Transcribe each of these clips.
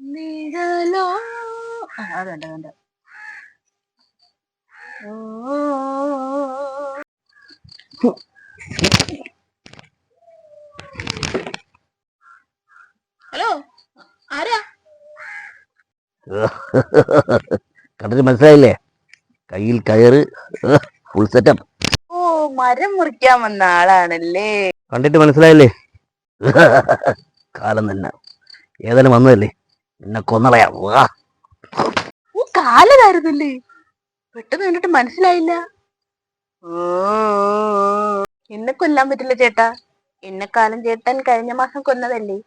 നിഴലോ അതുണ്ട് അതുണ്ട്. ഹലോ, ആരാ? കണ്ടിട്ട് മനസ്സിലായില്ലേ? കയ്യിൽ കയറ്, ഫുൾ സെറ്റപ്പ്. ഓ, മരം മുറിക്കാൻ വന്ന ആളാണല്ലേ? കണ്ടിട്ട് മനസ്സിലായില്ലേ? കാലം തന്നെ ഏതായാലും വന്നതല്ലേ, എന്നെ കൊന്നളയാം. ഓ, കാലതായിരുന്നല്ലേ? പെട്ടെന്ന് കണ്ടിട്ട് മനസ്സിലായില്ല. എന്നെ കൊല്ലാൻ പറ്റില്ല ചേട്ടാ. എന്നെക്കാലം ചേട്ടൻ കഴിഞ്ഞ മാസം കൊന്നതല്ലേ.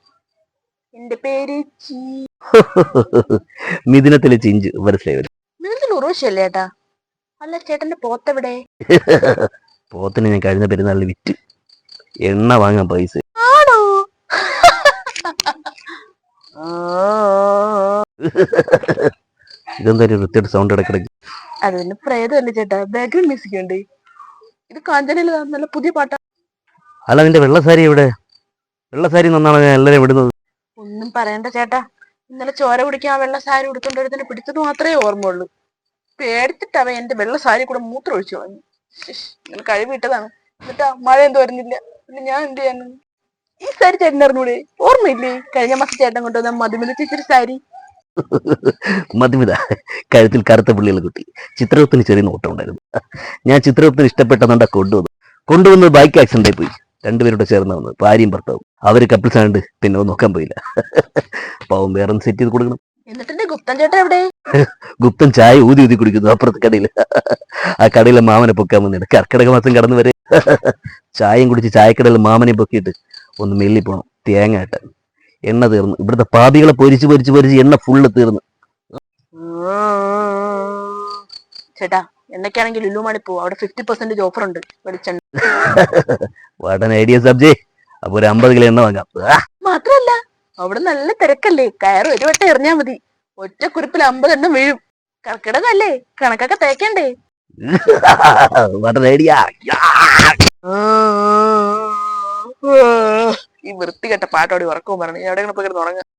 എന്റെ പേര് മിഥുനത്തിലെ ചിഞ്ച് മനസ്സിലായി. മിഥുനത്തിൽ ഉറവശല്ലേ ചേട്ടാ? അല്ല, ചേട്ടന്റെ പോത്തെവിടെ? പോത്തിന് ഞാൻ കഴിഞ്ഞ പെരുന്നാളിൽ വിറ്റ് എണ്ണ വാങ്ങാൻ പൈസ. ആണോ? ഇതെന്താ ഒരു വൃത്തിയുടെ സൗണ്ട് ഇടക്കിടക്ക്? അത് പിന്നെ പ്രേതമല്ലേ ചേട്ടാ, ബാക്ക്ഗ്രൗണ്ട് മ്യൂസിക് ഉണ്ട്. ഇത് കാഞ്ചനയില് നല്ല പുതിയ പാട്ടാ. അല്ല, നിന്റെ വെള്ളസാരി എവിടെ? വെള്ളസാരി നന്നാണ് ഞാൻ എല്ലാവരും വിടുന്നത്. ഒന്നും പറയണ്ട ചേട്ടാ, ഇന്നലെ ചോര കുടിക്കാൻ ആ വെള്ള സാരി ഉടുത്തോണ്ടൊരുത്തന്നെ പിടിച്ചത് മാത്രമേ ഓർമ്മയുള്ളൂ. പേടിച്ചിട്ടവ എന്റെ വെള്ള സാരി കൂടെ മൂത്രം ഒഴിച്ചു കളഞ്ഞു. ഇങ്ങനെ കഴിവിട്ടതാണ്. എന്നിട്ടാ മഴ എന്തോ വരുന്നില്ല. പിന്നെ ഞാൻ എന്ത് ചെയ്യാനും? ഈ സാരി ചേട്ടൻ അറിഞ്ഞൂടെ? ഓർമ്മയില്ലേ കഴിഞ്ഞ മാസം ചേട്ടൻ കൊണ്ടുവന്ന മധുമിത ചേച്ചിയുടെ സാരി? മധുമിത കഴുത്തിൽ കറുത്ത പുള്ളിയുള്ള കുട്ടി. ചിത്രത്തിന് ചെറിയ നോട്ടം ഉണ്ടായിരുന്നു. ഞാൻ ചിത്രത്തിന് ഇഷ്ടപ്പെട്ടതുകൊണ്ടാ കൊണ്ടുവന്നത് ബൈക്ക് ആക്സിഡന്റായി പോയി. രണ്ടുപേരോട് ചേർന്ന് വന്നത്, ഭാര്യയും ഭർത്താവും. അവര് കപ്പിൾസ് ആണ്ട് പിന്നെ നോക്കാൻ പോയില്ല. പാവം വേറെ സെറ്റ് ചെയ്ത് കൊടുക്കണം. എന്നിട്ടെന്റെ ഗുപ്തൻ ചേട്ടൻ എവിടെ? ഗുപ്തൻ ചായ ഊതി ഊതി കുടിക്കുന്നു അപ്പുറത്തെ കടയിൽ. ആ കടയിലെ മാമനെ പൊക്കാൻ വന്നിട്ട് കർക്കിടക മാസം കടന്നു വരെ ചായയും കുടിച്ച് ചായക്കടയിൽ മാമനെ പൊക്കിയിട്ട് ഒന്ന് മെല്ലി പോണം തേങ്ങ ഇട്ട്. എണ്ണ തീർന്നു. ഇവിടുത്തെ പാപികളെ പൊരിച്ച് പൊരിച്ച് പൊരിച്ച് എണ്ണ ഫുള്ള് തീർന്നു. ചേട്ടാ, എന്നൊക്കെയാണെങ്കിൽ ലുലുമാണി പോവും. അവിടെ 50% ഓഫർ ഉണ്ട് വെളിച്ചെണ്ണ. വാട്ടൻ ഐഡിയ സബ്ജി. അപ്പൊ ഒരു 50 കിലോ എണ്ണ വാങ്ങാം. മാത്രല്ല അവിടെ നല്ല തിരക്കല്ലേ. കയറ് ഒരു വട്ടം എറിഞ്ഞാ മതി, ഒറ്റ കുറിപ്പിൽ 50 എണ്ണം വീഴും. കർക്കിടകല്ലേ, കണക്കൊക്കെ തേക്കണ്ടേ? വാട്ടൻ ഐഡിയ. ഈ വൃത്തികെട്ട പാട്ടോടി ഉറക്കവും പറഞ്ഞു എവിടെയെങ്കിലും പോയി തുടങ്ങാം.